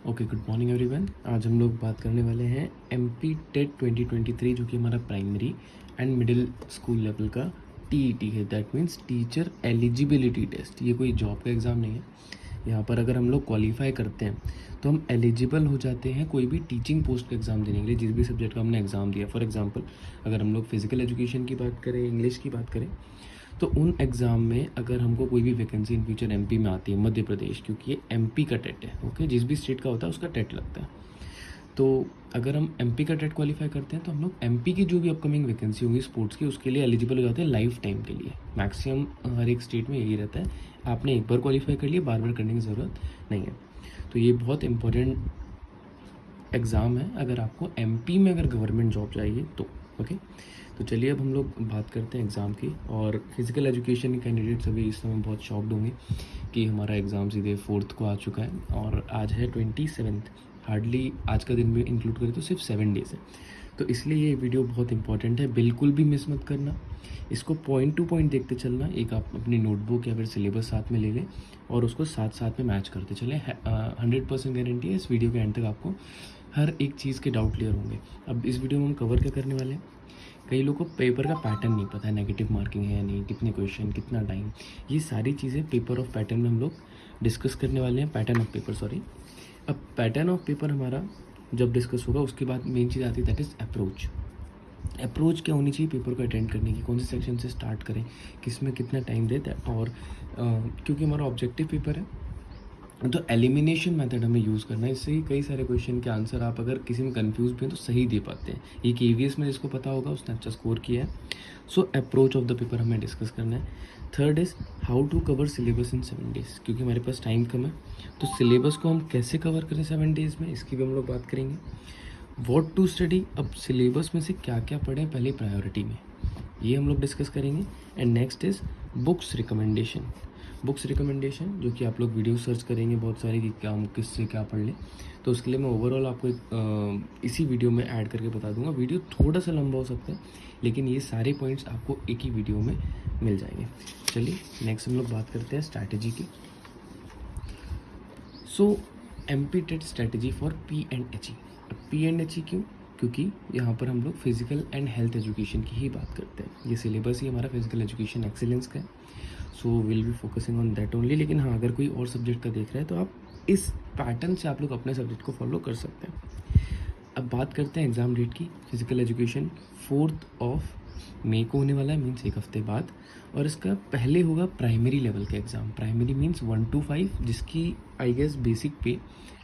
Okay, good morning everyone. आज हम लोग बात करने वाले हैं एमपी टेट 2023 जो कि हमारा primary and middle school level का टीईटी है। That means teacher eligibility test. ये कोई जॉब का एग्ज़ाम नहीं है। यहाँ पर अगर हम लोग क्वालिफाई करते हैं तो हम एलिजिबल हो जाते हैं कोई भी टीचिंग पोस्ट का एग्ज़ाम देने के लिए, जिस भी सब्जेक्ट का हमने एग्ज़ाम दिया। फॉर एग्जांपल अगर हम लोग फिजिकल एजुकेशन की बात करें, इंग्लिश की बात करें, तो उन एग्ज़ाम में अगर हमको कोई भी वैकेंसी इन फ्यूचर एमपी में आती है, मध्य प्रदेश, क्योंकि ये एमपी का टेट है। ओके, जिस भी स्टेट का होता है उसका टेट लगता है। तो अगर हम एमपी का टेट क्वालिफाई करते हैं तो हम लोग एमपी की जो भी अपकमिंग वैकेंसी होंगी स्पोर्ट्स की, उसके लिए एलिजिबल हो जाते हैं लाइफ टाइम के लिए। मैक्सिमम हर एक स्टेट में यही रहता है, आपने एक बार क्वालिफाई कर लिया, बार बार करने की ज़रूरत नहीं है। तो ये बहुत इंपॉर्टेंट एग्ज़ाम है अगर आपको एमपी में अगर गवर्नमेंट जॉब चाहिए तो। ओके, तो चलिए अब हम लोग बात करते हैं एग्ज़ाम की। और फिज़िकल एजुकेशन के कैंडिडेट्स अभी इस समय बहुत शॉक्ड होंगे कि हमारा एग्ज़ाम सीधे 4th को आ चुका है और आज है 27th। हार्डली आज का दिन भी इंक्लूड करें तो सिर्फ 7 डेज़ है। तो इसलिए ये वीडियो बहुत इंपॉर्टेंट है, बिल्कुल भी मिस मत करना। इसको पॉइंट टू पॉइंट देखते चलना। एक आप अपनी नोटबुक या फिर सिलेबस साथ में ले लें और उसको साथ साथ में मैच करते चलें। 100% गारंटी है इस वीडियो के एंड तक आपको हर एक चीज़ के डाउट क्लियर होंगे। अब इस वीडियो में हम कवर क्या करने वाले हैं, कई लोगों को पेपर का पैटर्न नहीं पता है, नेगेटिव मार्किंग है या नहीं, कितने क्वेश्चन, कितना टाइम, ये सारी चीज़ें पेपर ऑफ पैटर्न में हम लोग डिस्कस करने वाले हैं। Pattern of paper, sorry. अब पैटर्न ऑफ पेपर हमारा जब डिस्कस होगा उसके बाद मेन चीज़ आती है, दैट इज़ अप्रोच। अप्रोच क्या होनी चाहिए पेपर को अटेंड करने की, कौन से सेक्शन से स्टार्ट करें, किस में कितना टाइम देते हैं। और क्योंकि हमारा ऑब्जेक्टिव पेपर है तो एलिमिनेशन मेथड हमें यूज़ करना है। इससे ही कई सारे क्वेश्चन के आंसर आप अगर किसी में कंफ्यूज भी हैं तो सही दे पाते हैं। ये केवीएस में जिसको पता होगा उसने अच्छा स्कोर किया है। So approach of the paper हमें डिस्कस करना है। Third is how to cover syllabus in 7 days, क्योंकि हमारे पास टाइम कम है। तो सिलेबस को हम कैसे कवर करें 7 डेज़ में, इसकी भी हम लोग बात करेंगे। व्हाट टू स्टडी, अब सिलेबस में से क्या क्या पढ़ें पहले प्रायोरिटी में, ये हम लोग डिस्कस करेंगे। And next is books recommendation. Books recommendation जो कि आप लोग वीडियो सर्च करेंगे बहुत सारी कि क्या हम किससे क्या पढ़ लें, तो उसके लिए मैं ओवरऑल आपको इसी वीडियो में ऐड करके बता दूंगा। वीडियो थोड़ा सा लंबा हो सकता है लेकिन ये सारे पॉइंट्स आपको एक ही वीडियो में मिल जाएंगे। चलिए नेक्स्ट हम लोग बात करते हैं स्ट्रैटेजी की। So MP TET strategy for PNHE। PNHE क्यों? क्योंकि यहाँ पर हम लोग फिजिकल एंड हेल्थ एजुकेशन की ही बात करते हैं। ये सिलेबस ही हमारा फिजिकल एजुकेशन एक्सीलेंस का है, so will be focusing on that only. लेकिन हाँ, अगर कोई और सब्जेक्ट का देख रहा है तो आप इस पैटर्न से आप लोग अपने सब्जेक्ट को फॉलो कर सकते हैं। अब बात करते हैं एग्ज़ाम डेट की। फिजिकल एजुकेशन 4 मई को होने वाला है, मीन्स एक हफ्ते बाद। और इसका पहले होगा प्राइमरी लेवल का एग्ज़ाम। प्राइमरी मीन्स 1 to 5, जिसकी आई गेस बेसिक पे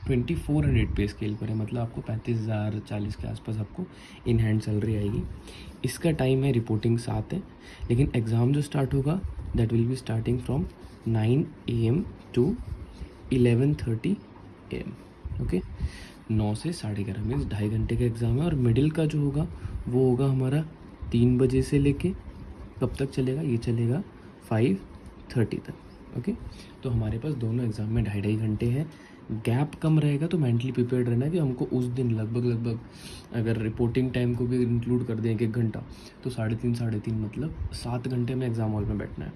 2400 पे स्केल पर है, मतलब आपको 35,040 के आसपास आपको इन हैंड सैलरी आएगी। इसका टाइम है रिपोर्टिंग 7 है, लेकिन एग्ज़ाम जो स्टार्ट होगा that will be starting from 9 AM to 11:30 AM। Okay, 9 से 11:30 मीन्स 2.5 घंटे का एग्ज़ाम है। और मिडिल का जो होगा वो होगा हमारा 3 बजे से लेके कब तक चलेगा, ये चलेगा 5:30 तक। ओके, तो हमारे पास दोनों एग्ज़ाम में 2.5 घंटे हैं। गैप कम रहेगा तो मेंटली प्रिपेयर्ड रहना है कि हमको उस दिन लगभग अगर रिपोर्टिंग टाइम को भी इंक्लूड कर दें 1 घंटा तो 3.5 मतलब 7 घंटे में एग्ज़ाम हॉल में बैठना है।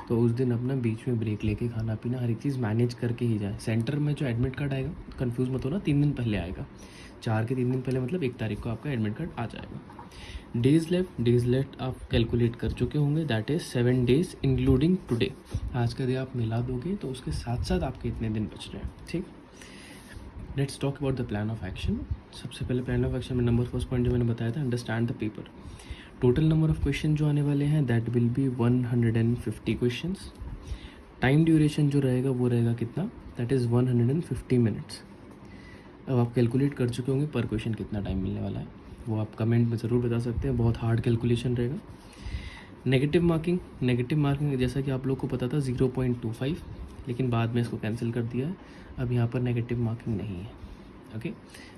तो उस दिन अपना बीच में ब्रेक लेके खाना पीना हर एक चीज़ मैनेज करके ही जाए। सेंटर में जो एडमिट कार्ड आएगा, कंफ्यूज मत होना, 3 दिन पहले आएगा। 4 के 3 दिन पहले मतलब 1 तारीख को आपका एडमिट कार्ड आ जाएगा। डेज़ लेफ्ट आप कैलकुलेट कर चुके होंगे, that is 7 days including today. आज का दिन आप मिला दोगे तो उसके साथ साथ आपके इतने दिन बच रहे हैं। ठीक, let's talk about the plan of action. सबसे पहले प्लान ऑफ एक्शन में नंबर फर्स्ट पॉइंट जो मैंने बताया था, understand the paper. Total number of question जो आने वाले हैं that will be 150 questions. Time duration जो रहेगा वो रहेगा कितना, दैट इज़ 150 मिनट्स। अब आप कैलकुलेट कर चुके होंगे पर क्वेश्चन कितना टाइम मिलने वाला है, वो आप कमेंट में ज़रूर बता सकते हैं। बहुत हार्ड कैलकुलेशन रहेगा। नेगेटिव मार्किंग जैसा कि आप लोग को पता था 0.25, लेकिन बाद में इसको कैंसिल कर दिया है। अब यहाँ पर नेगेटिव मार्किंग नहीं है। ओके,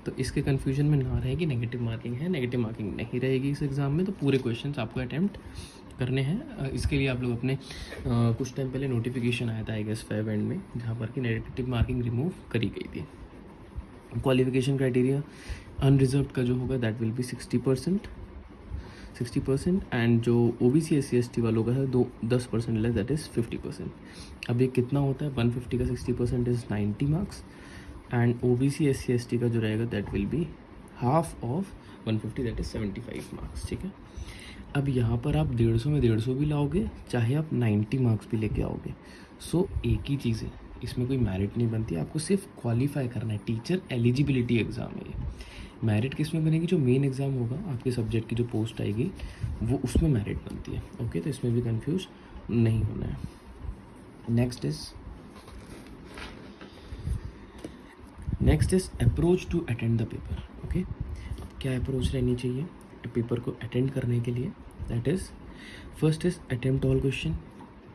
तो इसके कन्फ्यूजन में ना रहे कि नेगेटिव मार्किंग है, नेगेटिव मार्किंग नहीं रहेगी इस एग्ज़ाम में। तो पूरे क्वेश्चंस आपको अटैम्प्ट करने हैं। इसके लिए आप लोग अपने कुछ टाइम पहले नोटिफिकेशन आया था आई गेस 5 एंड में, जहाँ पर कि नेगेटिव मार्किंग रिमूव करी गई थी। क्वालिफिकेशन क्राइटेरिया अनरिजर्व का जो होगा दैट विल बी 60%, एंड जो OBC SC ST वालों का है 10% दैट इज़ 50%। अब ये कितना होता है, 150 का 60% is 90 marks, and OBC SC ST का जो रहेगा that will be half of 150, that is 75 marks, ठीक है। अब यहाँ पर आप 150 में 150 भी लाओगे, चाहे आप 90 मार्क्स भी लेके आओगे, सो एक ही चीज़ है, इसमें कोई मेरिट नहीं बनती, आपको सिर्फ क्वालिफाई करना है। टीचर एलिजिबिलिटी एग्ज़ाम है ये। मेरिट किस में बनेगी? जो मेन एग्ज़ाम होगा आपके सब्जेक्ट की जो पोस्ट आएगी वो उसमें मेरिट बनती है। ओके, तो इसमें भी कंफ्यूज नहीं होना है। Next is approach to attend the paper. Okay, क्या अप्रोच रहनी चाहिए पेपर को अटेंड करने के लिए? That is first is attempt all question.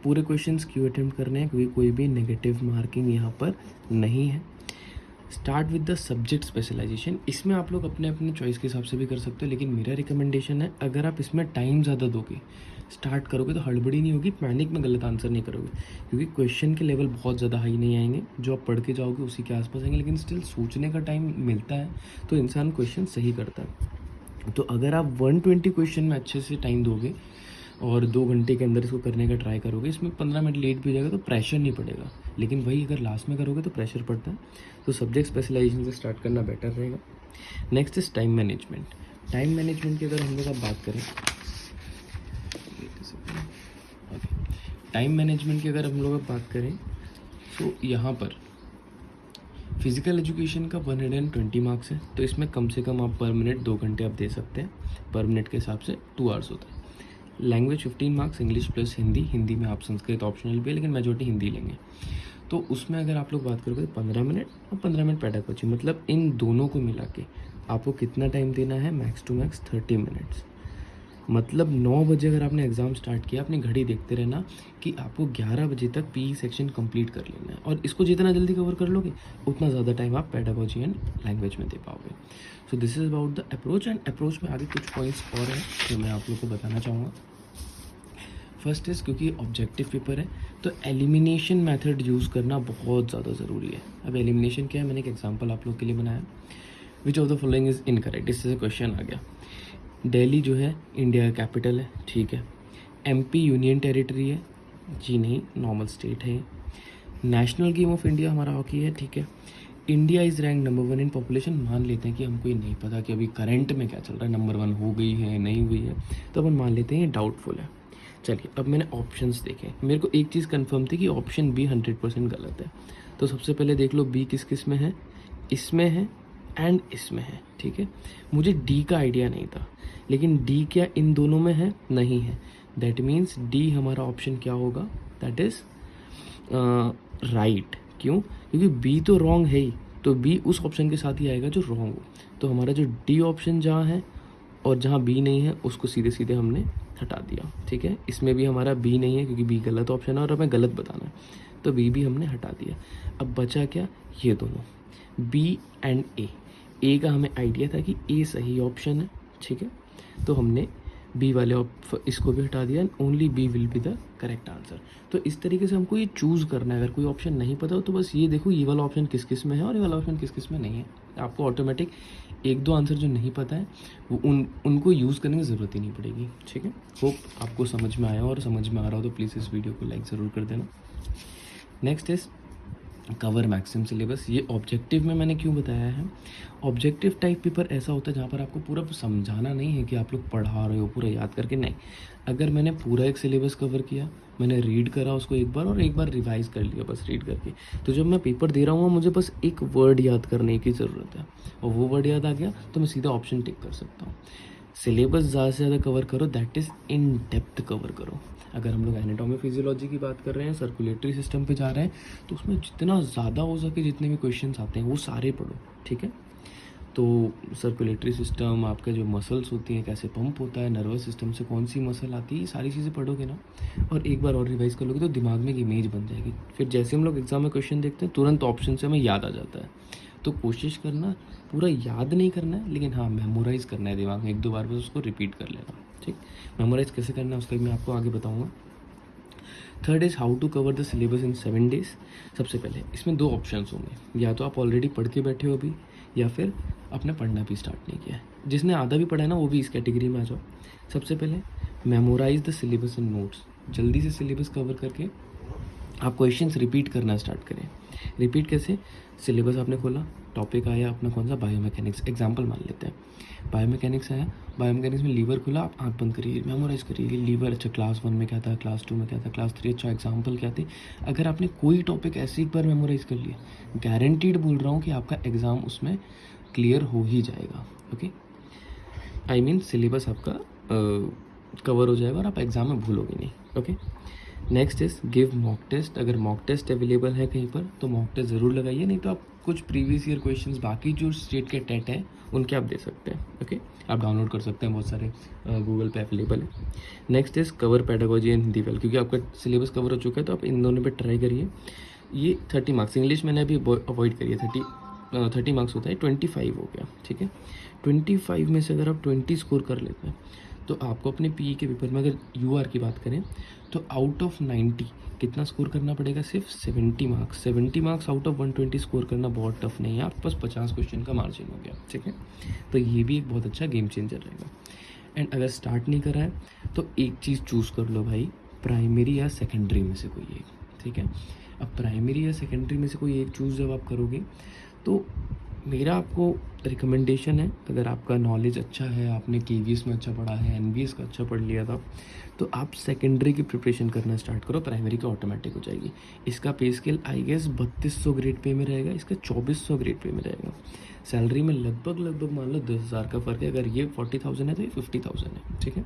पूरे क्वेश्चंस क्यों अटेम्प्ट करने हैं? क्योंकि कोई भी नेगेटिव मार्किंग यहाँ पर नहीं है। Start with the subject specialization. इसमें आप लोग अपने अपने चॉइस के हिसाब से भी कर सकते हो, लेकिन मेरा रिकमेंडेशन है अगर आप इसमें टाइम ज़्यादा दोगे, स्टार्ट करोगे तो हड़बड़ी नहीं होगी, पैनिक में गलत आंसर नहीं करोगे, क्योंकि क्वेश्चन के लेवल बहुत ज़्यादा हाई नहीं आएंगे, जो आप पढ़ के जाओगे उसी के आसपास आएंगे, लेकिन स्टिल सोचने का टाइम मिलता है तो इंसान क्वेश्चन सही करता है। तो अगर आप 120 क्वेश्चन में अच्छे से टाइम दोगे और 2 घंटे के अंदर इसको करने का ट्राई करोगे, इसमें 15 मिनट लेट भी हो जाएगा तो प्रेशर नहीं पड़ेगा, लेकिन वही अगर लास्ट में करोगे तो प्रेशर पड़ता है। तो सब्जेक्ट स्पेशलाइजेशन से स्टार्ट करना बेटर रहेगा। Next is time management. Time management की अगर हम लोग बात करें, टाइम मैनेजमेंट की अगर हम लोग बात करें तो यहाँ पर फिजिकल एजुकेशन का 120 मार्क्स है, तो इसमें कम से कम आप पर मिनट 2 घंटे आप दे सकते हैं, पर मिनट के हिसाब से 2 आवर्स होता है। Language 15 marks, English plus Hindi, Hindi में आप संस्कृत ऑप्शनल भी है लेकिन मेजोरिटी हिंदी लेंगे, तो उसमें अगर आप लोग बात करोगे तो 15 मिनट और 15 मिनट पेडागोजी, मतलब इन दोनों को मिला के आपको कितना टाइम देना है? Max to max 30 minutes. मतलब 9 बजे अगर आपने एग्ज़ाम स्टार्ट किया, अपनी घड़ी देखते रहना कि आपको 11 बजे तक PE सेक्शन कंप्लीट कर लेना है, और इसको जितना जल्दी कवर कर लोगे उतना ज़्यादा टाइम आप पेडागोजी एंड लैंग्वेज में दे पाओगे। So this is about the approach, and approach में आगे कुछ पॉइंट्स और हैं जो मैं आप लोग को बताना चाहूँगा। फर्स्ट इज़, क्योंकि ऑब्जेक्टिव पेपर है तो एलिमिनेशन मेथड यूज़ करना बहुत ज़्यादा ज़रूरी है। अब एलिमिनेशन क्या है, मैंने एक एग्जांपल आप लोग के लिए बनाया, which of the following is incorrect, इससे क्वेश्चन आ गया। दिल्ली जो है इंडिया का कैपिटल है, ठीक है। MP यूनियन टेरिटरी है, जी नहीं, नॉर्मल स्टेट है। नेशनल गेम ऑफ इंडिया हमारा हॉकी है, ठीक है। India is rank number 1 in population. मान लेते हैं कि हमको ये नहीं पता कि अभी करंट में क्या चल रहा है, नंबर 1 हो गई है नहीं हुई है, तो अपन मान लेते हैं ये डाउटफुल है। चलिए, अब मैंने ऑप्शंस देखे, मेरे को एक चीज़ कंफर्म थी कि ऑप्शन B 100% गलत है। तो सबसे पहले देख लो B किस किस में है, इसमें है एंड इसमें है, ठीक है। मुझे D का आइडिया नहीं था, लेकिन D क्या इन दोनों में है? नहीं है। दैट मीन्स D हमारा ऑप्शन क्या होगा? That is right. क्यों? क्योंकि B तो रॉन्ग है ही, तो B उस ऑप्शन के साथ ही आएगा जो रॉन्ग हो। तो हमारा जो D ऑप्शन जहाँ है और जहाँ B नहीं है उसको सीधे सीधे हमने हटा दिया, ठीक है। इसमें भी हमारा B नहीं है क्योंकि B गलत ऑप्शन है और हमें गलत बताना है, तो B भी हमने हटा दिया। अब बचा क्या? ये दोनों, B एंड A का हमें आइडिया था कि A सही ऑप्शन है, ठीक है, तो हमने B वाले इसको भी हटा दिया, only B will be the correct answer. तो इस तरीके से हमको ये चूज़ करना है। अगर कोई ऑप्शन नहीं पता हो तो बस ये देखो ये वाला ऑप्शन किस किस में है और ये वाला ऑप्शन किस किस में नहीं है। आपको ऑटोमेटिक 1-2 आंसर जो नहीं पता है वो उनको यूज़ करने की ज़रूरत ही नहीं पड़ेगी, ठीक है। होप आपको समझ में आया, और समझ में आ रहा हो तो प्लीज़ इस वीडियो को लाइक ज़रूर कर देना। Next is cover maximum syllabus. ये ऑब्जेक्टिव में मैंने क्यों बताया है? ऑब्जेक्टिव टाइप पेपर ऐसा होता है जहाँ पर आपको पूरा समझाना नहीं है कि आप लोग पढ़ा रहे हो पूरा याद करके, नहीं। अगर मैंने पूरा एक सिलेबस कवर किया, मैंने रीड करा उसको एक बार और एक बार रिवाइज़ कर लिया बस रीड करके, तो जब मैं पेपर दे रहा हूँ मुझे बस एक वर्ड याद करने की ज़रूरत है, और वो वर्ड याद आ गया तो मैं सीधा ऑप्शन टिक कर सकता हूँ। सिलेबस ज़्यादा से ज़्यादा कवर करो, that is in depth cover करो। अगर हम लोग एनाटॉमी फिजियोलॉजी की बात कर रहे हैं, सर्कुलेटरी सिस्टम पे जा रहे हैं, तो उसमें जितना ज़्यादा हो सके जितने भी क्वेश्चंस आते हैं वो सारे पढ़ो, ठीक है। तो सर्कुलेटरी सिस्टम, आपका जो मसल्स होती हैं कैसे पंप होता है, नर्वस सिस्टम से कौन सी मसल आती है, ये सारी चीज़ें पढ़ोगे ना और एक बार और रिवाइज कर लोगे तो दिमाग में एक इमेज बन जाएगी। फिर जैसे हम लोग एग्जाम में क्वेश्चन देखते हैं तुरंत ऑप्शन से हमें याद आ जाता है। तो कोशिश करना पूरा याद नहीं करना है, लेकिन हाँ मेमोराइज करना है दिमाग में, 1-2 बार बस उसको रिपीट कर लेना, ठीक। मेमोराइज कैसे करना है उसका भी मैं आपको आगे बताऊँगा। Third is how to cover the syllabus in 7 days. सबसे पहले इसमें 2 ऑप्शंस होंगे, या तो आप ऑलरेडी पढ़ के बैठे हो अभी, या फिर आपने पढ़ना भी स्टार्ट नहीं किया है। जिसने आधा भी पढ़ा है ना वो भी इस कैटेगरी में आ जाओ। सबसे पहले memorize the syllabus in notes, जल्दी से सिलेबस कवर करके आप क्वेश्चंस रिपीट करना स्टार्ट करें। रिपीट कैसे? सिलेबस आपने खोला, टॉपिक आया अपना कौन सा, बायोमैकेनिक्स, एग्जांपल मान लेते हैं। बायोमैकेनिक्स आया, बायोमैकेनिक्स में लीवर खुला, आप आँख बंद करिए, मेमोराइज करिए कि लीवर, अच्छा क्लास 1 में क्या था, क्लास 2 में क्या था, क्लास 3 अच्छा एग्जाम्पल क्या थे। अगर आपने कोई टॉपिक ऐसे एक बार मेमोराइज कर लिया, गारंटीड बोल रहा हूँ कि आपका एग्ज़ाम उसमें क्लियर हो ही जाएगा। ओके, आई मीन सिलेबस आपका कवर हो जाएगा और आप एग्ज़ाम में भूलोगे नहीं। Okay, next is give mock test. अगर मॉक टेस्ट अवेलेबल है कहीं पर तो मॉक टेस्ट ज़रूर लगाइए, नहीं तो आप कुछ प्रीवियस ईयर क्वेश्चंस बाकी जो स्टेट के टेट हैं उनके आप दे सकते हैं। ओके, आप डाउनलोड कर सकते हैं, बहुत सारे गूगल पे अवेलेबल है। Next is cover pedagogy and Hindi well, क्योंकि आपका सिलेबस कवर हो चुका है तो आप इन दोनों पे ट्राई करिए। ये 30 मार्क्स, इंग्लिश मैंने अभी अवॉइड करिए, 30 मार्क्स होता है, 25 हो गया। ठीक है, 25 में से अगर आप 20 स्कोर कर लेते हैं तो आपको अपने पीई के पेपर में, अगर यूआर की बात करें तो आउट ऑफ 90 कितना स्कोर करना पड़ेगा? सिर्फ 70 marks. 70 marks out of 120 score करना बहुत टफ नहीं है, आपके पास 50 क्वेश्चन का मार्जिन हो गया। ठीक है, तो ये भी एक बहुत अच्छा गेम चेंजर रहेगा। एंड अगर स्टार्ट नहीं करा है तो एक चीज़ चूज़ कर लो भाई, प्राइमरी या सेकेंडरी में से कोई एक। ठीक है, अब प्राइमरी या सेकेंडरी में से कोई एक चूज़ जब आप करोगे तो मेरा आपको रिकमेंडेशन है, अगर आपका नॉलेज अच्छा है, आपने केवीएस में अच्छा पढ़ा है, एनवीएस का अच्छा पढ़ लिया था, तो आप सेकेंडरी की प्रिपरेशन करना स्टार्ट करो, प्राइमरी का ऑटोमेटिक हो जाएगी। इसका पे scale I guess 3200 grade pay में रहेगा, इसका 2400 ग्रेड पे में रहेगा। सैलरी में लगभग मान लो 10,000 का फ़र्क है, अगर ये 40,000 है तो ये 50,000 है। ठीक है,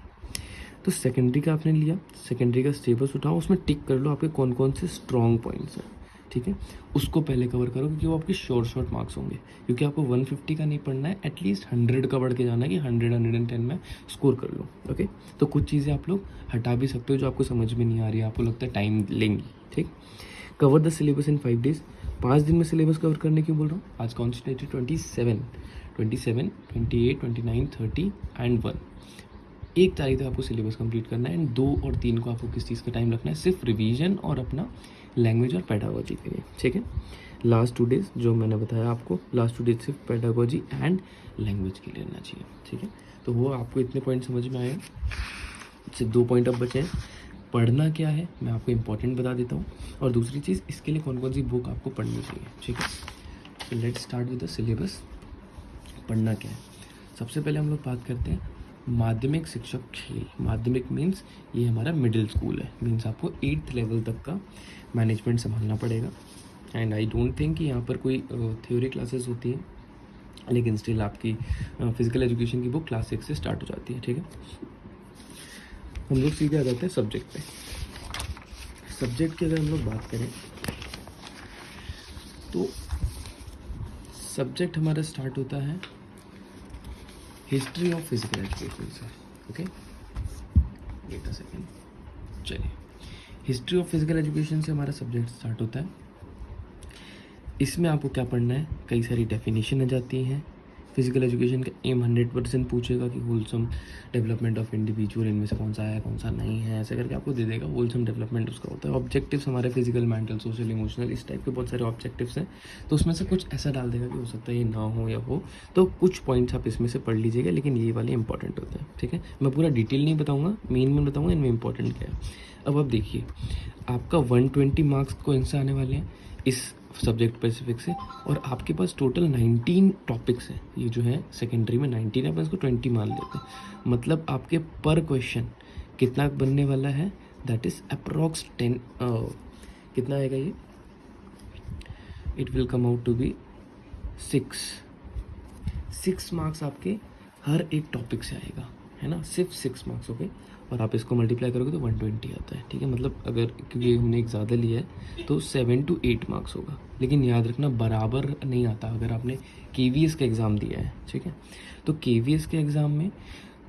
तो सेकेंडरी का आपने लिया, सेकेंडरी का सिलेबस उठाओ, उसमें टिक कर लो आपके कौन कौन से स्ट्रॉन्ग पॉइंट्स हैं। ठीक है, उसको पहले कवर करो क्योंकि वो आपके शॉर्ट मार्क्स होंगे, क्योंकि आपको 150 का नहीं पढ़ना है, एटलीस्ट 100 का बढ़ के जाना है कि 100-110 में स्कोर कर लो। ओके, तो कुछ चीज़ें आप लोग हटा भी सकते हो जो आपको समझ में नहीं आ रही है, आपको लगता है टाइम लेंगी। ठीक, cover the syllabus in 5 days. 5 दिन में सिलेबस कवर करने क्यों बोल रहा हूँ? आज कौन सी डेट है? 27, 28, 29, 30 एंड 1। 1 तारीख तक आपको सिलेबस कंप्लीट करना है, एंड 2 और 3 को आपको किस चीज़ का टाइम रखना है? सिर्फ रिवीजन और अपना लैंग्वेज और पेडागोजी के लिए। ठीक है, लास्ट 2 डेज जो मैंने बताया आपको, लास्ट 2 डेज सिर्फ पेडागोजी एंड लैंग्वेज के लिए रहना चाहिए। ठीक है, तो वो आपको इतने पॉइंट समझ में आए, सिर्फ 2 पॉइंट अब बचे हैं। पढ़ना क्या है मैं आपको इंपॉर्टेंट बता देता हूँ, और दूसरी चीज़ इसके लिए कौन कौन सी बुक आपको पढ़नी चाहिए। ठीक है, तो let's start with the syllabus. पढ़ना क्या है, सबसे पहले हम लोग बात करते हैं माध्यमिक शिक्षक खेल। माध्यमिक मीन्स ये हमारा मिडिल स्कूल है, मीन्स आपको 8th लेवल तक का मैनेजमेंट संभालना पड़ेगा। एंड आई डोंट थिंक कि यहाँ पर कोई थ्योरी क्लासेस होती हैं, लेकिन स्टिल आपकी फिजिकल एजुकेशन की बुक क्लास 6 से स्टार्ट हो जाती है। ठीक है, हम लोग सीधे आ जाते हैं सब्जेक्ट पे। सब्जेक्ट की अगर हम लोग बात करें तो सब्जेक्ट हमारा स्टार्ट होता है हिस्ट्री ऑफ फिजिकल एजुकेशन से। ओके, वेट अ सेकेंड, चलिए, हिस्ट्री ऑफ फिजिकल एजुकेशन से हमारा सब्जेक्ट स्टार्ट होता है। इसमें आपको क्या पढ़ना है? कई सारी डेफिनेशन आ जाती हैं। फिजिकल एजुकेशन का एम 100% पूछेगा कि होलसम डेवलपमेंट ऑफ इंडिविजुअल, इनमें से कौन सा है कौन सा नहीं है, ऐसे करके आपको दे देगा। होलसम डेवलपमेंट उसका होता है। ऑब्जेक्टिव्स हमारे फिजिकल, मेंटल, सोशल, इमोशनल, इस टाइप के बहुत सारे ऑब्जेक्टिव्स हैं, तो उसमें से कुछ ऐसा डाल देगा कि हो सकता है ये ना हो या हो, तो कुछ पॉइंट्स आप इसमें से पढ़ लीजिएगा, लेकिन ये वाले इंपॉर्टेंट होते हैं। ठीक है, मैं पूरा डिटेल नहीं बताऊँगा, मेन बताऊँगा इनमें इंपॉर्टेंट क्या है। अब आप देखिए, आपका 120 मार्क्स कोइन से आने वाले हैं इस सब्जेक्ट स्पेसिफिक से, और आपके पास टोटल 19 टॉपिक्स हैं। ये जो है सेकेंडरी में 19 है, अपन इसको 20 मान लेते हैं। मतलब आपके पर क्वेश्चन कितना बनने वाला है? दैट इज अप्रॉक्स 10, कितना आएगा ये? It will come out to be 6 marks आपके हर एक टॉपिक से आएगा, है ना, सिर्फ 6 मार्क्स। ओके, और आप इसको मल्टीप्लाई करोगे तो 120 आता है। ठीक है, मतलब अगर क्योंकि हमने एक ज़्यादा लिया है तो 7 to 8 मार्क्स होगा, लेकिन याद रखना बराबर नहीं आता अगर आपने केवीएस का एग्ज़ाम दिया है। ठीक है, तो केवीएस के एग्ज़ाम में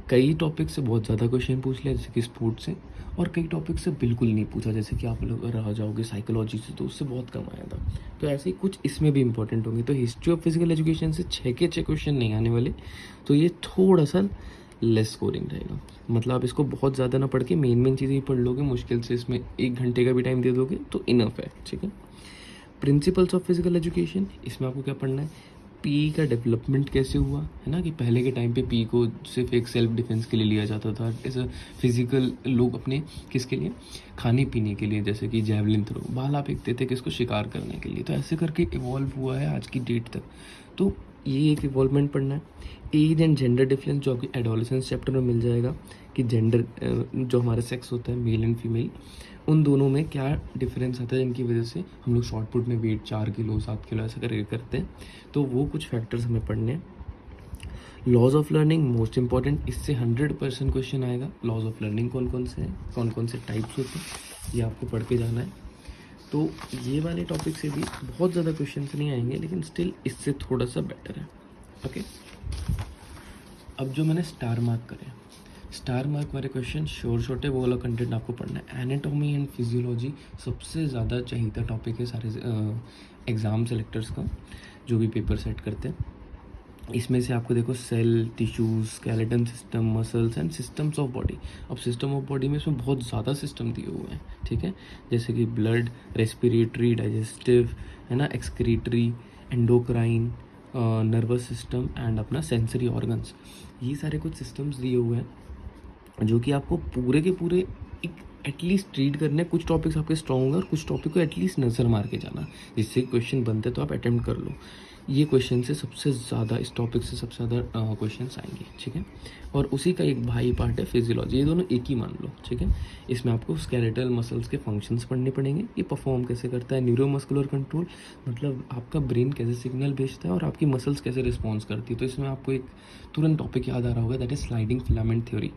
कई टॉपिक से बहुत ज़्यादा क्वेश्चन पूछ लिया, जैसे कि स्पोर्ट्स से, और कई टॉपिक से बिल्कुल नहीं पूछा, जैसे कि आप लोग रह जाओगे साइकोलॉजी से, तो उससे बहुत कम आया था। तो ऐसे ही कुछ इसमें भी इंपॉर्टेंट होंगे। तो हिस्ट्री ऑफ फिजिकल एजुकेशन से 6 के 6 क्वेश्चन नहीं आने वाले, तो ये थोड़ा सा लेस स्कोरिंग रहेगा। मतलब आप इसको बहुत ज़्यादा ना पढ़ के मेन चीज़ें ही पढ़ लोगे, मुश्किल से इसमें 1 घंटे का भी टाइम दे दोगे तो इनफ है। ठीक है, प्रिंसिपल्स ऑफ फिजिकल एजुकेशन, इसमें आपको क्या पढ़ना है? पी का डेवलपमेंट कैसे हुआ, है ना, कि पहले के टाइम पे पी को सिर्फ एक सेल्फ डिफेंस के लिए लिया जाता था, एज अ फिजिकल लोग अपने किसके लिए, खाने पीने के लिए, जैसे कि जैवलिन थ्रो, भाला फेंकते थे किसको, शिकार करने के लिए। तो ऐसे करके इवॉल्व हुआ है आज की डेट तक। तो ये एक इवॉल्वमेंट पढ़ना है। एज एंड जेंडर डिफरेंस जो आपकी एडोलेसेंस चैप्टर में मिल जाएगा, कि जेंडर जो हमारा सेक्स होता है मेल एंड फीमेल, उन दोनों में क्या डिफरेंस आता है जिनकी वजह से हम लोग शॉर्ट पुट में वेट 4 किलो 7 किलो ऐसा करके करते हैं। तो वो कुछ फैक्टर्स हमें पढ़ने हैं। Laws of learning most important, इससे 100% क्वेश्चन आएगा। लॉज ऑफ लर्निंग कौन कौन से हैं, कौन कौन से टाइप्स होते हैं, ये आपको पढ़ के जाना है। तो ये वाले टॉपिक से भी बहुत ज़्यादा क्वेश्चन नहीं आएंगे, लेकिन स्टिल इससे थोड़ा सा बेटर है। ओके, अब जो मैंने स्टार मार्क करे, स्टार मार्क वाले क्वेश्चन शॉर्ट है, वो वाला कंटेंट आपको पढ़ना है। एनाटॉमी एंड फिजियोलॉजी सबसे ज़्यादा चाहिए टॉपिक है सारे एग्ज़ाम सेलेक्टर्स का, जो भी पेपर सेट करते हैं। इसमें से आपको देखो cell, tissues, skeleton system, muscles and systems of body. अब सिस्टम ऑफ बॉडी में इसमें बहुत ज़्यादा सिस्टम दिए हुए हैं, ठीक है, जैसे कि ब्लड, रेस्पिरेटरी, डाइजेस्टिव, है ना, excretory, endocrine, nervous system and अपना सेंसरी ऑर्गन्स। ये सारे कुछ सिस्टम्स दिए हुए हैं जो कि आपको पूरे के पूरे एक एटलीस्ट रीड करने। कुछ टॉपिक्स आपके स्ट्रॉन्ग होंगे और कुछ टॉपिक को एटलीस्ट नज़र मार के जाना, जिससे क्वेश्चन बनते तो आप अटेम्प्ट कर लो। ये क्वेश्चन से सबसे ज़्यादा, इस टॉपिक से सबसे ज़्यादा क्वेश्चंस आएंगे, ठीक है। और उसी का एक भाई पार्ट है फिजियोलॉजी, ये दोनों एक ही मान लो, ठीक है। इसमें आपको स्केलेटल मसल्स के फंक्शंस पढ़ने पड़ेंगे, ये परफॉर्म कैसे करता है, न्यूरोमस्कुलर कंट्रोल, मतलब आपका ब्रेन कैसे सिग्नल भेजता है और आपकी मसल्स कैसे रिस्पॉन्स करती है। तो इसमें आपको एक तुरंत टॉपिक याद आ रहा होगा, that is sliding filament theory,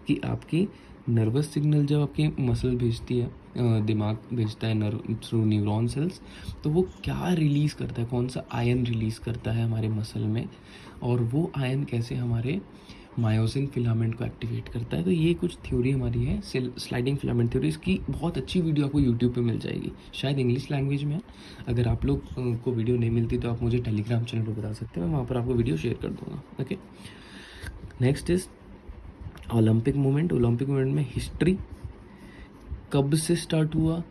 कि आपकी नर्वस सिग्नल जब आपकी मसल भेजती है, दिमाग भेजता है थ्रू न्यूरॉन सेल्स, तो वो क्या रिलीज़ करता है, कौन सा आयन रिलीज़ करता है हमारे मसल में, और वो आयन कैसे हमारे मायोसिन फिलामेंट को एक्टिवेट करता है। तो ये कुछ थ्योरी हमारी है, स्लाइडिंग फिलामेंट थ्योरी। इसकी बहुत अच्छी वीडियो आपको यूट्यूब पे मिल जाएगी, शायद इंग्लिश लैंग्वेज में है। अगर आप लोग को वीडियो नहीं मिलती तो आप मुझे टेलीग्राम चैनल पर बता सकते हैं, मैं वहाँ पर आपको वीडियो शेयर कर दूँगा। Okay, next is Olympic movement. Olympic movement में हिस्ट्री, कब से स्टार्ट हुआ,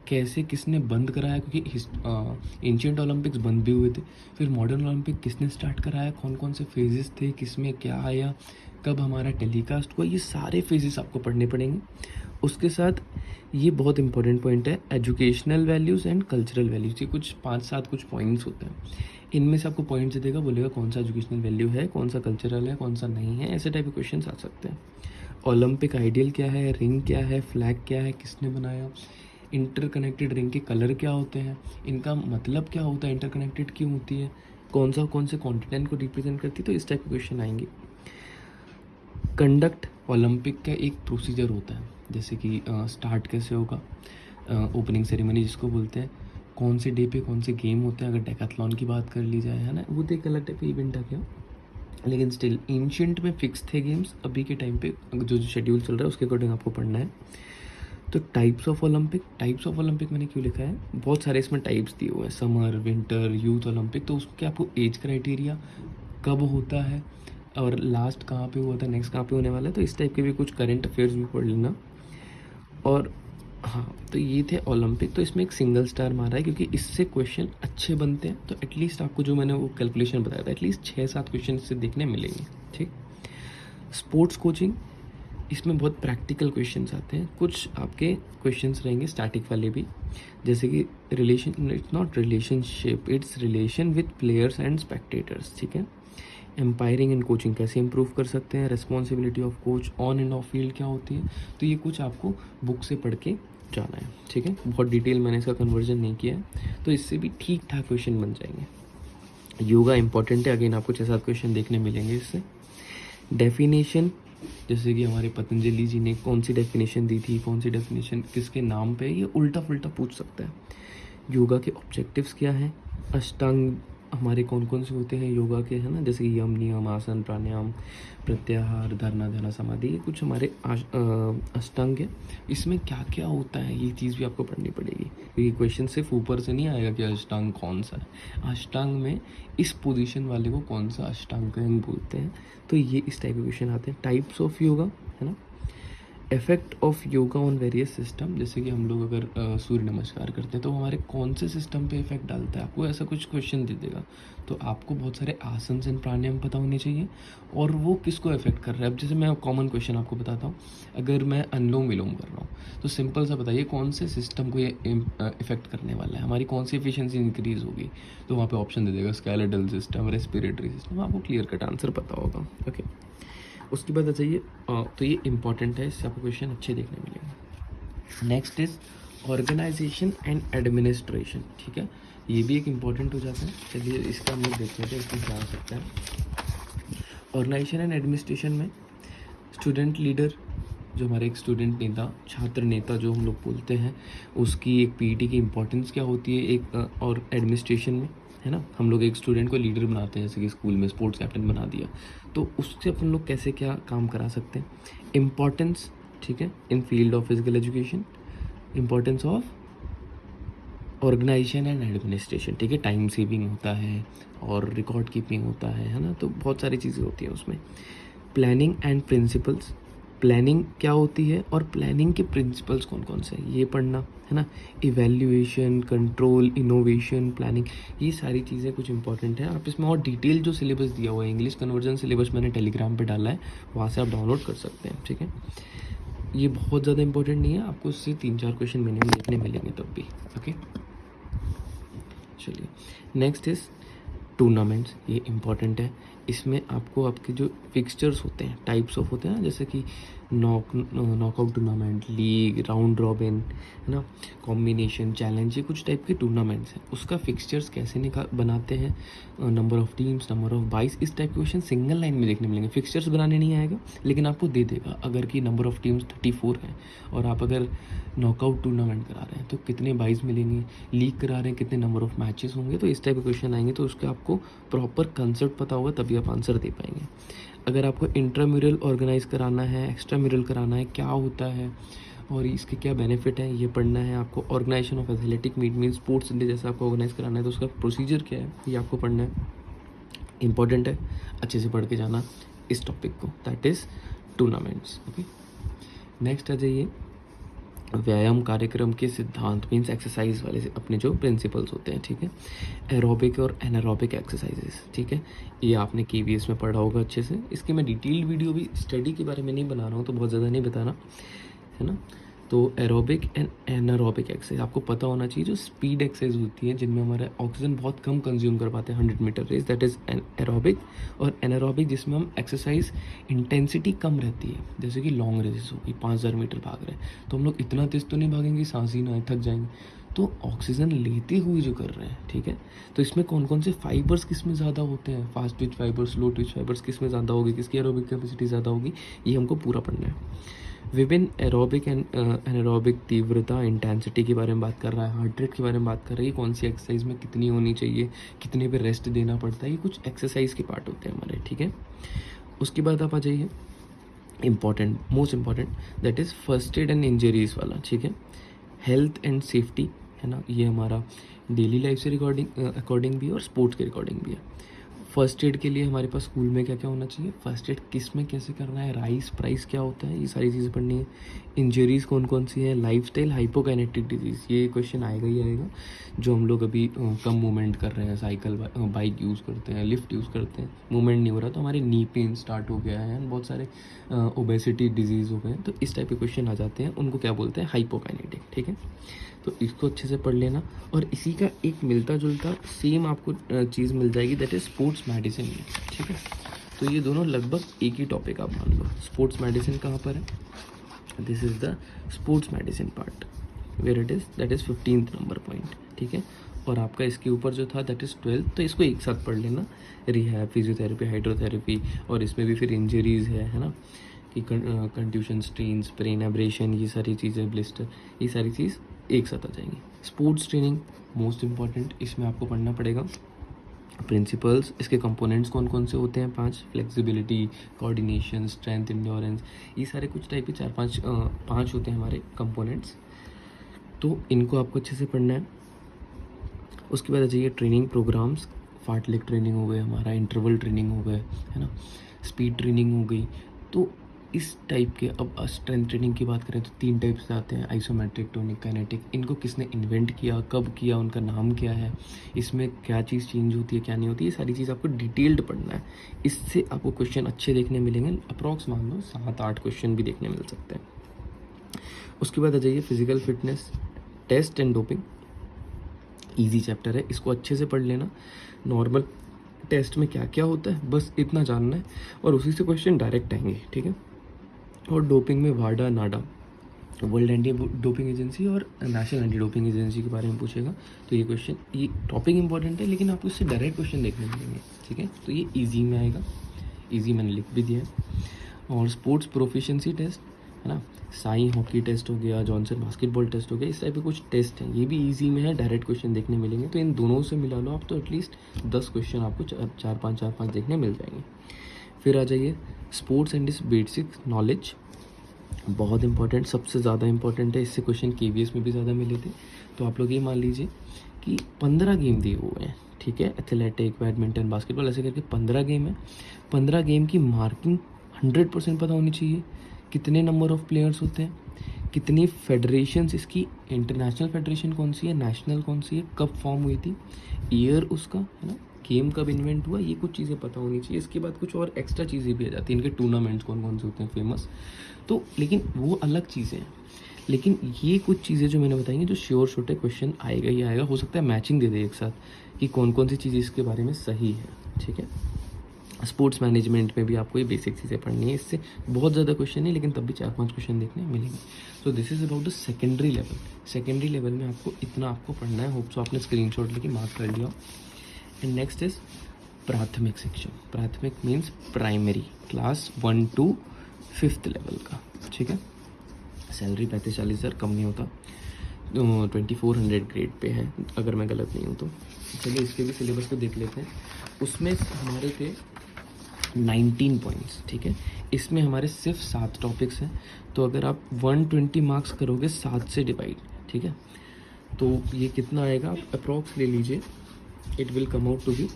कैसे, किसने बंद कराया, क्योंकि एंशिएंट ओलंपिक्स बंद भी हुए थे। फिर मॉडर्न ओलंपिक किसने स्टार्ट कराया, कौन कौन से फेजेस थे, किसमें क्या आया, कब हमारा टेलीकास्ट हुआ, ये सारे फेजेस आपको पढ़ने पड़ेंगे। उसके साथ ये बहुत इंपॉर्टेंट पॉइंट है, educational values and cultural values. ये कुछ 5-7 कुछ पॉइंट्स होते हैं, इनमें से आपको पॉइंट्स देगा, बोलेगा कौन सा एजुकेशनल वैल्यू है, कौन सा कल्चरल है, कौन सा नहीं है। ऐसे टाइप के क्वेश्चन आ सकते हैं। ओलंपिक आइडियल क्या है, रिंग क्या है, फ्लैग क्या है, किसने बनाया, इंटरकनेक्टेड रिंग के कलर क्या होते हैं, इनका मतलब क्या होता है, इंटरकनेक्टेड क्यों होती है, कौन से कॉन्टिनेंट को रिप्रेजेंट करती है। तो इस टाइप के क्वेश्चन आएंगे। कंडक्ट ओलंपिक का एक प्रोसीजर होता है, जैसे कि स्टार्ट कैसे होगा, ओपनिंग सेरेमनी जिसको बोलते हैं, कौन से डे पे कौन से गेम होते हैं, अगर डेकाथलॉन की बात कर ली जाए, है ना, वो तो एक अलग टाइप का इवेंट आ गया, लेकिन स्टिल एंशिएंट में फिक्स थे गेम्स। अभी के टाइम पे जो शेड्यूल चल रहा है उसके अकॉर्डिंग आपको पढ़ना है। तो टाइप्स ऑफ ओलंपिक मैंने क्यों लिखा है, बहुत सारे इसमें टाइप्स दिए हुए हैं, समर, विंटर, यूथ ओलंपिक। तो उसके आपको एज क्राइटेरिया, कब होता है, और लास्ट कहाँ पे हुआ था, नेक्स्ट कहाँ पे होने वाला है, तो इस टाइप के भी कुछ करंट अफेयर्स भी पढ़ लेना। और हाँ, तो ये थे ओलंपिक। तो इसमें एक सिंगल स्टार मारा है क्योंकि इससे क्वेश्चन अच्छे बनते हैं। तो एटलीस्ट आपको जो मैंने वो कैलकुलेशन बताया था, एटलीस्ट 6-7 क्वेश्चन इससे देखने मिलेंगे, ठीक। स्पोर्ट्स कोचिंग, इसमें बहुत प्रैक्टिकल क्वेश्चंस आते हैं। कुछ आपके क्वेश्चंस रहेंगे स्टैटिक वाले भी, जैसे कि relation, it's not relationship, it's relation with players and spectators, ठीक है। एम्पायरिंग एंड कोचिंग कैसे इंप्रूव कर सकते हैं, responsibility of coach on end of field क्या होती है। तो ये कुछ आपको बुक से पढ़ के जाना है, ठीक है। बहुत डिटेल मैंने इसका कन्वर्जन नहीं किया है, तो इससे भी ठीक ठाक क्वेश्चन बन जाएंगे। योगा इंपॉर्टेंट है, अगेन आपको 6-7 क्वेश्चन देखने मिलेंगे इससे। डेफिनेशन, जैसे कि हमारे पतंजलि जी ने कौन सी डेफिनेशन दी थी, कौन सी डेफिनेशन किसके नाम पे, ये उल्टा पुल्टा पूछ सकता है। योगा के ऑब्जेक्टिव्स क्या हैं, अष्टांग हमारे कौन कौन से होते हैं योगा के, है ना, जैसे कि यम, नियम, आसन, प्राणायाम, प्रत्याहार, धारणा, ध्यान, समाधि, ये कुछ हमारे अष्टांग है। इसमें क्या क्या होता है ये चीज़ भी आपको पढ़नी पड़ेगी, क्योंकि क्वेश्चन सिर्फ ऊपर से नहीं आएगा कि अष्टांग कौन सा है, अष्टांग में इस पोजीशन वाले को कौन सा अष्टांग अंग बोलते हैं। तो ये इस टाइप के क्वेश्चन आते हैं। टाइप्स ऑफ योगा, है ना, effect of yoga on various system, जैसे कि हम लोग अगर सूर्य नमस्कार करते हैं तो हमारे कौन से सिस्टम पे इफेक्ट डालता है, आपको ऐसा कुछ क्वेश्चन दे देगा। तो आपको बहुत सारे आसन एंड प्राणायाम पता होने चाहिए और वो किसको इफेक्ट कर रहा है। अब जैसे मैं कॉमन क्वेश्चन आपको बताता हूँ, अगर मैं अनुलोम विलोम कर रहा हूँ तो सिंपल सा बताइए कौन से सिस्टम को ये इफेक्ट करने वाला है, हमारी कौन सी एफिशिएंसी इंक्रीज होगी। तो वहाँ पे ऑप्शन दे देगा स्केलेटल सिस्टम, रेस्पिरेटरी सिस्टम, आपको क्लियर कट आंसर पता होगा। ओके, उसके बाद आ जाइए, तो ये इंपॉर्टेंट है, इससे आपको क्वेश्चन अच्छे देखने मिलेंगे। Next is organization and administration, ठीक है, ये भी एक इम्पॉर्टेंट हो जाता है। चलिए इसका हम लोग देख लेते हैं इसमें क्या हो सकता है। ऑर्गेनाइजेशन एंड एडमिनिस्ट्रेशन में स्टूडेंट लीडर, जो हमारे एक स्टूडेंट नेता, छात्र नेता जो हम लोग बोलते हैं, उसकी एक पीटी की इम्पोर्टेंस क्या होती है एक और एडमिनिस्ट्रेशन में, है ना। हम लोग एक स्टूडेंट को लीडर बनाते हैं, जैसे कि स्कूल में स्पोर्ट्स कैप्टन बना दिया, तो उससे अपन लोग कैसे क्या काम करा सकते हैं। इम्पॉर्टेंस, ठीक है, in field of physical education, importance of organisation and administration, ठीक है, टाइम सेविंग होता है और रिकॉर्ड कीपिंग होता है ना, तो बहुत सारी चीज़ें होती हैं उसमें। प्लानिंग एंड प्रिंसिपल्स, प्लानिंग क्या होती है और प्लानिंग के प्रिंसिपल्स कौन कौन से हैं ये पढ़ना, है ना। इवैल्यूएशन, कंट्रोल, इनोवेशन, प्लानिंग, ये सारी चीज़ें कुछ इंपॉर्टेंट है। आप इसमें और डिटेल जो सिलेबस दिया हुआ है, इंग्लिश कन्वर्जन सिलेबस मैंने टेलीग्राम पे डाला है, वहाँ से आप डाउनलोड कर सकते हैं, ठीक है। ये बहुत ज़्यादा इंपॉर्टेंट नहीं है, आपको उससे 3-4 क्वेश्चन मिनिमम देखने मिलेंगे तब भी। ओके, चलिए नेक्स्ट इज़ टूर्नामेंट्स, ये इम्पॉर्टेंट है। इसमें आपको आपके जो फिक्सचर्स होते हैं, टाइप्स ऑफ होते हैं ना, जैसे कि knockout tournament, league, round robin, है ना, कॉम्बिनेशन, चैलेंज, ये कुछ टाइप के टूर्नामेंट्स हैं। उसका फिक्सचर्स कैसे बनाते हैं, number of teams, number of बाइस, इस टाइप के क्वेश्चन सिंगल लाइन में देखने मिलेंगे। फिक्सचर्स बनाने नहीं आएगा, लेकिन आपको दे देगा अगर कि नंबर ऑफ टीम्स 34 हैं और आप अगर नॉकआउट टूर्नामेंट करा रहे हैं तो कितने बाइस मिलेंगे, लीग करा रहे हैं कितने नंबर ऑफ मैचेस होंगे, तो इस टाइप के क्वेश्चन आएंगे। तो उसका आपको प्रॉपर कंसेप्ट पता होगा तभी आप आंसर दे पाएंगे। अगर आपको इंट्राम्यूरल ऑर्गेनाइज कराना है, एक्स्ट्राम्यूरल कराना है, क्या होता है और इसके क्या बेनिफिट हैं, ये पढ़ना है आपको। Organization of athletic meet mean sports day जैसा आपको ऑर्गेनाइज कराना है तो उसका प्रोसीजर क्या है, ये आपको पढ़ना है। इंपॉर्टेंट है, अच्छे से पढ़ के जाना इस टॉपिक को, that is tournaments. Okay, next आ जाइए, व्यायाम कार्यक्रम के सिद्धांत मीन्स एक्सरसाइज वाले से अपने जो प्रिंसिपल्स होते हैं, ठीक है। एरोबिक और एनारोबिक एक्सरसाइजेस, ठीक है, ये आपने KVS में पढ़ा होगा अच्छे से। इसकी मैं डिटेल्ड वीडियो भी स्टडी के बारे में नहीं बना रहा हूँ, तो बहुत ज़्यादा नहीं बताना, है ना। तो एरोबिक एंड एनारोबिक एक्सरसाइज आपको पता होना चाहिए, जो स्पीड एक्सरसाइज होती है जिनमें हमारा ऑक्सीजन बहुत कम कंज्यूम कर पाते हैं, 100 meter race, that is aerobic. और एनारोबिक जिसमें हम एक्सरसाइज इंटेंसिटी कम रहती है, जैसे कि लॉन्ग रेसेस होगी, 5000 मीटर भाग रहे हैं तो हम लोग इतना तेज तो नहीं भागेंगे, सांस ही ना आए, थक जाएंगे, तो ऑक्सीजन लेते हुए जो कर रहे हैं, ठीक है। तो इसमें कौन कौन से फाइबर्स किस में ज़्यादा होते हैं, fast Twitch fibres, slow Twitch fibres किस में ज़्यादा होगी, किसकी एरोबिक कैपेसिटी ज़्यादा होगी, ये हमको पूरा पढ़ना है। विभिन्न एरोबिक एंड एनारोबिक तीव्रता, इंटेंसिटी के बारे में बात कर रहा है, हार्ट रेट के बारे में बात कर रहा है, कौन सी एक्सरसाइज में कितनी होनी चाहिए, कितने पे रेस्ट देना पड़ता है, ये कुछ एक्सरसाइज के पार्ट होते हैं हमारे, ठीक है। उसके बाद आप आ जाइए important, most important, that is first aid and injuries वाला, ठीक है। हेल्थ एंड सेफ्टी, है ना, ये हमारा डेली लाइफ से अकॉर्डिंग भी है और स्पोर्ट्स के अकॉर्डिंग भी है। फर्स्ट एड के लिए हमारे पास स्कूल में क्या क्या होना चाहिए, फर्स्ट एड किस में कैसे करना है, राइस प्राइस क्या होता है, ये सारी चीज़ें पढ़नी है। इंजरीज़ कौन कौन सी हैं, लाइफस्टाइल, हाइपोकाइनेटिक डिजीज़, ये क्वेश्चन आएगा ही आएगा। जो हम लोग अभी कम मूवमेंट कर रहे हैं, साइकिल बाइक यूज़ करते हैं, लिफ्ट यूज़ करते हैं, मूवमेंट नहीं हो रहा तो हमारे नी पेन स्टार्ट हो गया है, बहुत सारे ओबेसिटी डिजीज़ हो गए हैं, तो इस टाइप के क्वेश्चन आ जाते हैं, उनको क्या बोलते हैं, हाइपोकाइनेटिक, ठीक है। तो इसको अच्छे से पढ़ लेना। और इसी का एक मिलता जुलता सेम आपको चीज़ मिल जाएगी, दैट इज़ स्पोर्ट्स मेडिसिन में, ठीक है। तो ये दोनों लगभग एक ही टॉपिक आप मान लो। स्पोर्ट्स मेडिसिन कहाँ पर है, this is the sports medicine part, where it is, that is 15th number point, ठीक है। और आपका इसके ऊपर जो था दैट इज़ 12th, तो इसको एक साथ पढ़ लेना, रिहैब, फिजियोथेरेपी, हाइड्रोथेरेपी, और इसमें भी फिर इंजरीज़ है ना, कि कंट्यूशन, स्ट्रेन, स्प्रेन, एब्रेशन, ये सारी चीज़ें, ब्लिस्टर, ये सारी चीज़ एक साथ आ जाएंगी। स्पोर्ट्स ट्रेनिंग मोस्ट इम्पॉर्टेंट, इसमें आपको पढ़ना पड़ेगा प्रिंसिपल्स, इसके कंपोनेंट्स कौन कौन से होते हैं, 5, फ्लेक्सिबिलिटी, कोऑर्डिनेशन, स्ट्रेंथ, इंड्योरेंस, ये सारे कुछ टाइप के 4-5 होते हैं हमारे कंपोनेंट्स, तो इनको आपको अच्छे से पढ़ना है। उसके बाद आ जाइए ट्रेनिंग प्रोग्राम्स, फार्टलेग ट्रेनिंग हो गए हमारा, इंटरवल ट्रेनिंग हो गए, है ना, स्पीड ट्रेनिंग हो गई, तो इस टाइप के, अब स्ट्रेंथ ट्रेनिंग की बात करें तो 3 टाइप से आते हैं, आइसोमेट्रिक, टोनिक, काइनेटिक। इनको किसने इन्वेंट किया, कब किया, उनका नाम क्या है, इसमें क्या चीज़ चेंज होती है क्या नहीं होती, ये सारी चीज़ आपको डिटेल्ड पढ़ना है। इससे आपको क्वेश्चन अच्छे देखने मिलेंगे, अप्रॉक्स मान लो 7-8 क्वेश्चन भी देखने मिल सकते हैं। उसके बाद आ जाइए physical fitness test and doping. Easy chapter है, इसको अच्छे से पढ़ लेना। नॉर्मल टेस्ट में क्या क्या होता है बस इतना जानना है, और उसी से क्वेश्चन डायरेक्ट आएंगे, ठीक है। और डोपिंग में वाडा, नाडा, वर्ल्ड एंटी डोपिंग एजेंसी और नेशनल एंटी डोपिंग एजेंसी के बारे में पूछेगा। तो ये क्वेश्चन, ये टॉपिक इंपॉर्टेंट है लेकिन आपको इससे डायरेक्ट क्वेश्चन देखने मिलेंगे, ठीक है। तो ये ईजी में आएगा, ईजी मैंने लिख भी दिया है। और स्पोर्ट्स प्रोफिशिएंसी टेस्ट है ना, साई हॉकी टेस्ट हो गया, जॉनसन बास्केटबॉल टेस्ट हो गया, इस टाइप के कुछ टेस्ट हैं, ये भी इजी में है, डायरेक्ट क्वेश्चन देखने मिलेंगे। तो इन दोनों से मिला लो आप तो एटलीस्ट 10 क्वेश्चन आपको 4-5 देखने मिल जाएंगे। फिर आ जाइए स्पोर्ट्स एंड इस बेसिक नॉलेज, बहुत इंपॉर्टेंट, सबसे ज़्यादा इंपॉर्टेंट है। इससे क्वेश्चन KVS में भी ज़्यादा मिले थे। तो आप लोग ये मान लीजिए कि 15 गेम दिए हुए हैं, ठीक है, एथलेटिक, बैडमिंटन, बास्केटबॉल, ऐसे करके 15 गेम है। 15 गेम की मार्किंग 100% पता होनी चाहिए। कितने नंबर ऑफ प्लेयर्स होते हैं, कितनी फेडरेशंस, इसकी इंटरनेशनल फेडरेशन कौन सी है, नेशनल कौन सी है, कब फॉर्म हुई थी, ईयर उसका, है ना, गेम कब इन्वेंट हुआ, ये कुछ चीज़ें पता होनी चाहिए। इसके बाद कुछ और एक्स्ट्रा चीज़ें भी आ जाती हैं, इनके टूर्नामेंट्स कौन कौन से होते हैं फेमस, तो लेकिन वो अलग चीज़ें हैं। लेकिन ये कुछ चीज़ें जो मैंने बताई हैं, जो श्योर शॉर्ट है क्वेश्चन आएगा ही आएगा। हो सकता है मैचिंग दे दे एक साथ कि कौन कौन सी चीज़ें इसके बारे में सही है, ठीक है। स्पोर्ट्स मैनेजमेंट में भी आपको ये बेसिक चीज़ें पढ़नी है, इससे बहुत ज़्यादा क्वेश्चन नहीं लेकिन तब भी 4-5 क्वेश्चन देखने मिलेंगे। So this is about the secondary level. Secondary level में आपको इतना आपको पढ़ना है, होप सो आपने स्क्रीनशॉट लेके मार्क कर लिया। एंड नेक्स्ट इज प्राथमिक सेक्शन। प्राथमिक means primary, class 1 to 5th level का, ठीक है। सैलरी 35-40 हज़ार, कम नहीं होता। 2400 ग्रेड पे है अगर मैं गलत नहीं हूँ तो। चलिए इसके भी सिलेबस को देख लेते हैं। उसमें हमारे थे 19 पॉइंट्स, ठीक है। इसमें हमारे सिर्फ 7 टॉपिक्स हैं। तो अगर आप 120 मार्क्स करोगे 7 से डिवाइड, ठीक है, तो ये कितना आएगा, आप अप्रॉक्स ले लीजिए। It will come out to be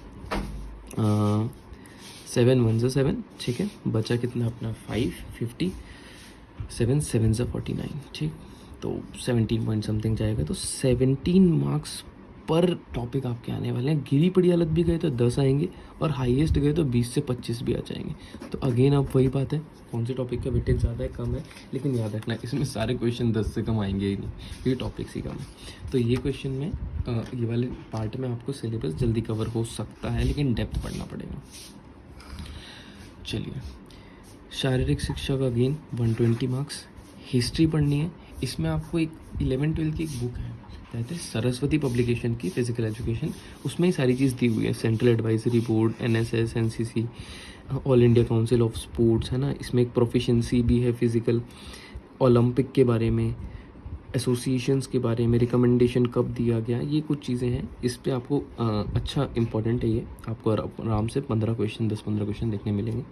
7 1 7, ठीक है। बचा कितना अपना 550, 7 7 49, ठीक। तो 17 पॉइंट समथिंग जाएगा। तो 17 मार्क्स पर टॉपिक आपके आने वाले हैं। गिरी पड़ी हालत भी गए तो 10 आएंगे, और हाईएस्ट गए तो 20 से 25 भी आ जाएंगे। तो अगेन आप वही बात है, कौन से टॉपिक का वेटेज ज़्यादा है कम है, लेकिन याद रखना इसमें सारे क्वेश्चन 10 से कम आएंगे ही नहीं, क्योंकि टॉपिक्स ही कम है। तो ये क्वेश्चन में ये वाले पार्ट में आपको सिलेबस जल्दी कवर हो सकता है, लेकिन डेप्थ पढ़ना पड़ेगा। चलिए, शारीरिक शिक्षा का अगेन 120 मार्क्स। हिस्ट्री पढ़नी है, इसमें आपको एक 11-12 की एक बुक है, कहते हैं सरस्वती पब्लिकेशन की, फिजिकल एजुकेशन, उसमें ही सारी चीज़ दी हुई है। Central advisory board, NSS, NCC, all India council of sports, है ना। इसमें एक प्रोफिशिएंसी भी है फिजिकल, ओलंपिक के बारे में, एसोसिएशंस के बारे में, रिकमेंडेशन कब दिया गया, ये कुछ चीज़ें हैं। इस पर आपको अच्छा इंपॉर्टेंट है ये, आपको आराम से 15 क्वेश्चन 10-15 क्वेश्चन देखने मिलेंगे।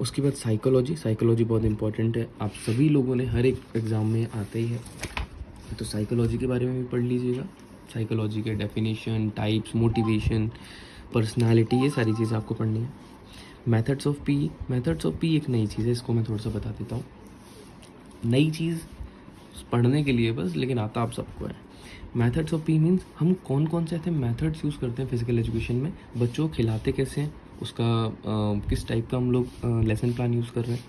उसके बाद साइकोलॉजी। साइकोलॉजी बहुत इंपॉर्टेंट है, आप सभी लोगों ने हर एक एग्ज़ाम में आता ही है, तो साइकोलॉजी के बारे में भी पढ़ लीजिएगा। साइकोलॉजी के डेफिनेशन, टाइप्स, मोटिवेशन, पर्सनालिटी, ये सारी चीज़ें आपको पढ़नी है। Methods of P. Methods of P एक नई चीज़ है, इसको मैं थोड़ा सा बता देता हूँ। नई चीज़ पढ़ने के लिए बस, लेकिन आता आप सबको है। मेथड्स ऑफ पी मीन्स हम कौन कौन से ऐसे मेथड्स यूज़ करते हैं फिजिकल एजुकेशन में, बच्चों को खिलाते कैसे हैं, उसका किस टाइप का हम लोग लेसन प्लान यूज़ कर रहे हैं,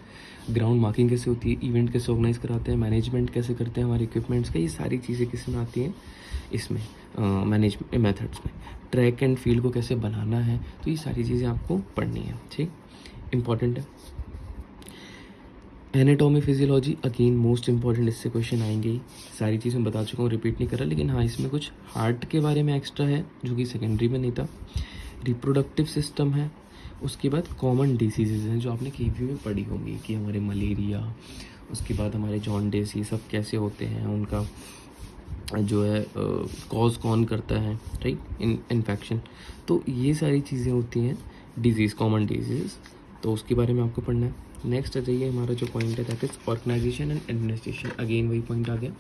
ग्राउंड मार्किंग कैसे होती है, इवेंट कैसे ऑर्गेनाइज कराते हैं, मैनेजमेंट कैसे करते हैं हमारे इक्विपमेंट्स का, ये सारी चीज़ें किस में आती हैं, इसमें मैनेजमेंट मेथड्स में। ट्रैक एंड फील्ड को कैसे बनाना है, तो ये सारी चीज़ें आपको पढ़नी है, ठीक, इंपॉर्टेंट है। Anatomy physiology again most important, इससे क्वेश्चन आएंगे ही। सारी चीज़ें बता चुका हूँ, रिपीट नहीं कर रहा, लेकिन हाँ इसमें कुछ हार्ट के बारे में एक्स्ट्रा है जो कि सेकेंडरी में नहीं था। रिप्रोडक्टिव सिस्टम है। उसके बाद कॉमन डिसीजेज हैं जो आपने KVU में पढ़ी होंगी कि हमारे मलेरिया, उसके बाद हमारे जॉन्डिस, ये सब कैसे होते हैं, उनका जो है कॉज कौन करता है, राइट, इन्फेक्शन। तो ये सारी चीज़ें होती हैं डिजीज़, कॉमन डिजीज़, तो उसके बारे में आपको पढ़ना है। नेक्स्ट आ जाइए, हमारा जो पॉइंट है that is organization and administration. Again वही पॉइंट आ गया।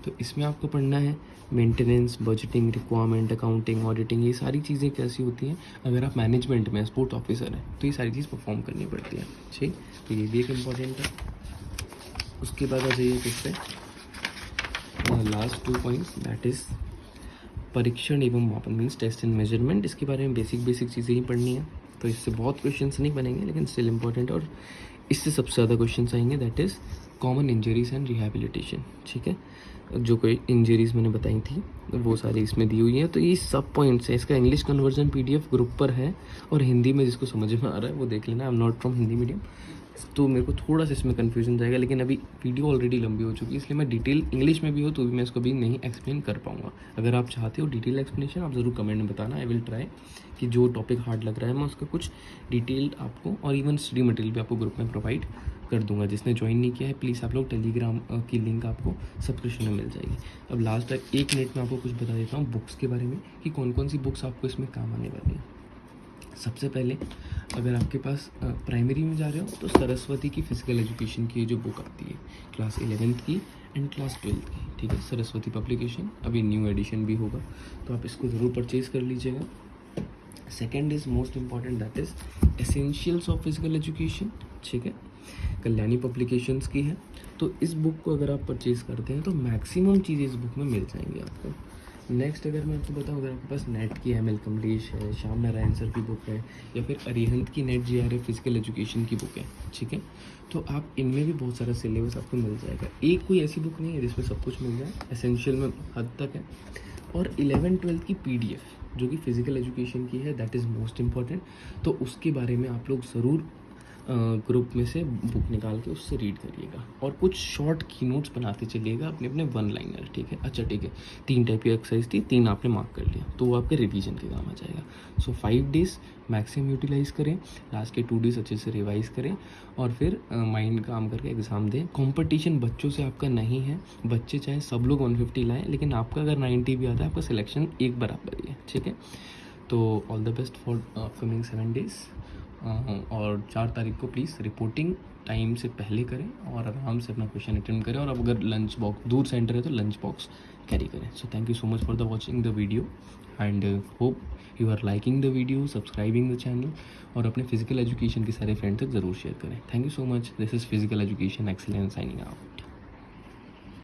तो इसमें आपको पढ़ना है maintenance, budgeting, requirement, accounting, auditing, ये सारी चीज़ें कैसी होती हैं। अगर आप मैनेजमेंट में स्पोर्ट ऑफिसर हैं तो ये सारी चीज़ परफॉर्म करनी पड़ती है। ठीक, तो ये भी एक इम्पॉर्टेंट है। उसके बाद आ जाइए किस पे, लास्ट 2 पॉइंट्स दैट इज़ परीक्षण एवं मापन मीन्स टेस्ट एंड मेजरमेंट। इसके बारे में बेसिक चीज़ें ही पढ़नी है। तो इससे बहुत क्वेश्चंस नहीं बनेंगे लेकिन स्टिल इम्पॉर्टेंट, और इससे सबसे ज़्यादा क्वेश्चंस आएंगे that is common injuries and rehabilitation. ठीक है, जो कोई इंजरीज मैंने बताई थी वो सारी इसमें दी हुई है। तो ये सब पॉइंट्स है। इसका इंग्लिश कन्वर्जन PDF ग्रुप पर है, और हिंदी में जिसको समझ में आ रहा है वो देख लेना। I am not from Hindi medium, तो मेरे को थोड़ा सा इसमें कन्फ्यूजन जाएगा, लेकिन अभी वीडियो ऑलरेडी लंबी हो चुकी है, इसलिए मैं डिटेल इंग्लिश में भी हो तो भी मैं इसको भी नहीं एक्सप्लेन कर पाऊँगा। अगर आप चाहते हो डिटेल एक्सप्लेनेशन, आप ज़रूर कमेंट में बताना। आई विल ट्राई कि जो टॉपिक हार्ड लग रहा है मैं उसका कुछ डिटेल्ड आपको, और इवन स्टडी मटेरियल भी आपको ग्रुप में प्रोवाइड कर दूंगा। जिसने ज्वाइन नहीं किया है प्लीज़ आप लोग टेलीग्राम की लिंक आपको सब्सक्रिप्शन में मिल जाएगी। अब लास्ट तक 1 मिनट में आपको कुछ बता देता हूँ बुक्स के बारे में कि कौन कौन सी बुक्स आपको इसमें काम आने वाली है। सबसे पहले अगर आपके पास प्राइमरी में जा रहे हो तो सरस्वती की फिजिकल एजुकेशन की जो बुक आती है क्लास 11th की एंड क्लास 12th की। ठीक है, सरस्वती पब्लिकेशन, अभी न्यू एडिशन भी होगा तो आप इसको ज़रूर परचेज़ कर लीजिएगा। Second is most important that is essentials of physical education. ठीक है, कल्याणी पब्लिकेशंस की है। तो इस बुक को अगर आप परचेज़ करते हैं तो मैक्सिमम चीज़ें इस बुक में मिल जाएंगी आपको। नेक्स्ट अगर मैं आपको बताऊं, अगर आपके पास नेट की ML कमलेश है, श्याम नारायण सर की बुक है, या फिर अरिहंत की नेट GRF फिजिकल एजुकेशन की बुक है, ठीक है, तो आप इनमें भी बहुत सारा सिलेबस आपको मिल जाएगा। एक कोई ऐसी बुक नहीं है जिसमें सब कुछ मिल जाए, एसेंशियल में हद तक है। और 11th-12th की PDF जो कि फिजिकल एजुकेशन की है दैट इज़ मोस्ट इम्पॉर्टेंट, तो उसके बारे में आप लोग ज़रूर ग्रुप में से बुक निकाल के उससे रीड करिएगा, और कुछ शॉर्ट की नोट्स बनाते चलिएगा अपने अपने 1 लाइनर। ठीक है, अच्छा ठीक है, 3 टाइप की एक्सरसाइज थी, 3 आपने मार्क कर लिया तो वो आपके रिवीजन के काम आ जाएगा। सो 5 डेज मैक्सिमम यूटिलाइज़ करें, लास्ट के 2 डेज अच्छे से रिवाइज़ करें, और फिर माइंड काम करके एग्ज़ाम दें। कंपटीशन बच्चों से आपका नहीं है, बच्चे चाहे सब लोग 150 लाएँ, लेकिन आपका अगर 90 भी आता है आपका सिलेक्शन एक बराबर ही है। ठीक है, तो all the best for upcoming 7 days. और 4 तारीख को प्लीज़ रिपोर्टिंग टाइम से पहले करें और आराम से अपना क्वेश्चन अटेम्प्ट करें, और अब अगर लंच बॉक्स दूर सेंटर है तो लंच बॉक्स कैरी करें। So thank you so much for the watching the video and hope you are liking the video, subscribing the channel, और अपने फिजिकल एजुकेशन के सारे फ्रेंड्स तक ज़रूर शेयर करें। Thank you so much. This is physical education excellence signing out.